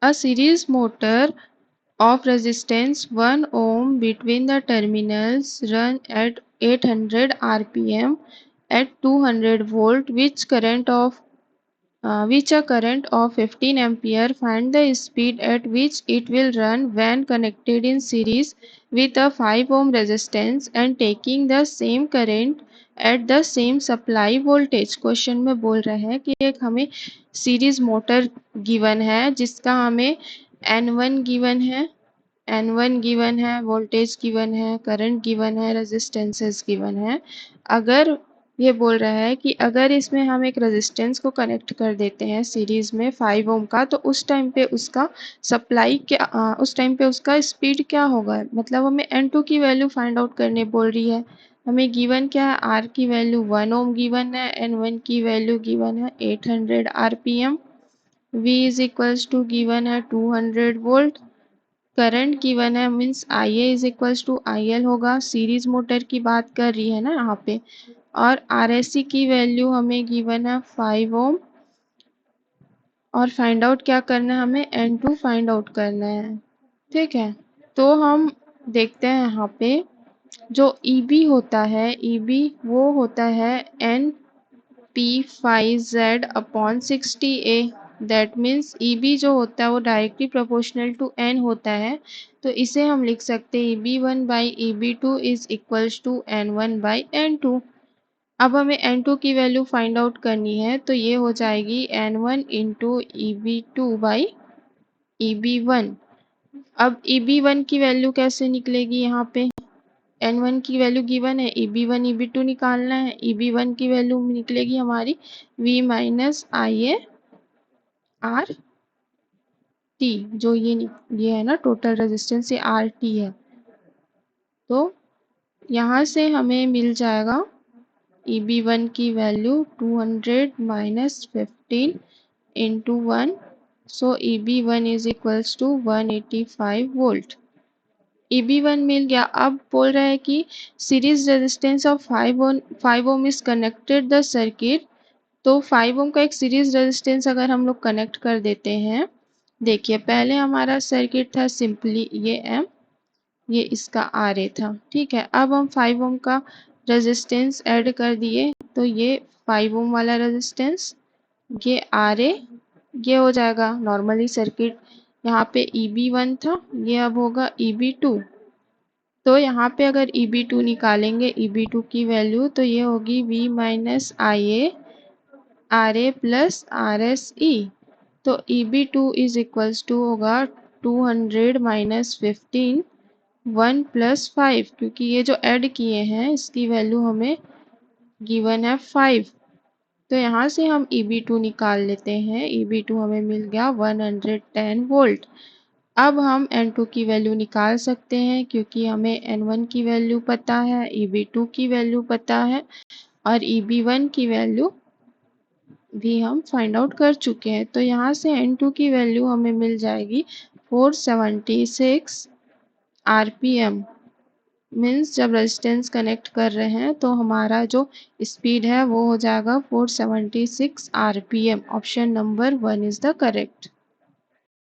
A series motor of resistance 1 ohm between the terminals run at 800 rpm at 200 volt which a current of 15 ampere. Find the speed at which it will run when connected in series with a 5 ohm resistance and taking the same current at the same supply voltage। Question में बोल रहे हैं कि एक हमें series motor given है जिसका हमें N1 गिवन है, वोल्टेज गिवन है, करंट गिवन है, रेजिस्टेंसेस गिवन है। अगर ये बोल रहा है कि अगर इसमें हम एक रेजिस्टेंस को कनेक्ट कर देते हैं सीरीज में 5 ओम का, तो उस टाइम पे उसका स्पीड क्या होगा। मतलब हमें N2 की वैल्यू फाइंड आउट करने बोल रही है। हमें गिवन क्या है, R की वैल्यू 1 ओम गिवन है, N1 की वैल्यू गिवन है 800 rpm, V is equals to given है 200 वोल्ट, करंट गिवन है means IA is equals to IL होगा। सीरीज मोटर की बात कर रही है ना यहाँ पे। और RSC की वैल्यू हमें गिवन है 5 ओम और फाइंड आउट क्या करना है, हमें N2 फाइंड आउट करना है। ठीक है, तो हम देखते हैं यहाँ पे जो EB होता है, EB वो होता है NP5Z upon 60A। That means EB जो होता है वो डायरेक्टली प्रोपोर्शनल टू N होता है, तो इसे हम लिख सकते हैं EB1 by EB2 is equals to N1 by N2। अब हमें N2 की वैल्यू फाइंड आउट करनी है, तो ये हो जाएगी N1 into EB2 by EB1। अब EB1 की वैल्यू कैसे निकलेगी, यहाँ पे N1 की वैल्यू गिवन है, EB1 EB2 निकालना है। EB1 की वैल्यू निकलेगी हमारी V minus IA R T, जो ये है ना टोटल रेजिस्टेंस, ये RT है। तो यहाँ से हमें मिल जाएगा EB1 की value 200 minus 15 into 1, so EB1 is equals to 185 volt. EB1 मिल गया। अब बोल रहा है कि series resistance of 5 ohm is connected the circuit. तो 5 ओम का एक सीरीज रेजिस्टेंस अगर हम लोग कनेक्ट कर देते हैं, देखिए पहले हमारा सर्किट था सिंपली ये M, ये इसका RA था। ठीक है, अब हम 5 ओम का रेजिस्टेंस ऐड कर दिए, तो ये 5 ओम वाला रेजिस्टेंस, ये RA, ये हो जाएगा नॉर्मली सर्किट। यहाँ पे EB1 था, ये अब होगा EB2। तो यहाँ पे अगर EB2 निकालेंगे, EB2 की वैल्यू, तो ये होगी V minus IA RA plus RSE। तो EB2 इज इक्वल्स टू होगा 200 माइनस 15 1 प्लस 5, क्योंकि ये जो ऐड किए हैं इसकी वैल्यू हमें गिवन है 5। तो यहाँ से हम EB2 निकाल लेते हैं। EB2 हमें मिल गया 110 वोल्ट। अब हम N2 की वैल्यू निकाल सकते हैं क्योंकि हमें N1 की वैल्यू पता है, EB2 की वैल्यू पता है और EB1 की वैल्यू भी हम फाइंड आउट कर चुके हैं। तो यहाँ से N2 की वैल्यू हमें मिल जाएगी 476 RPM। मीन्स जब रेजिस्टेंस कनेक्ट कर रहे हैं तो हमारा जो स्पीड है वो हो जाएगा 476 RPM। Option number 1 is the correct.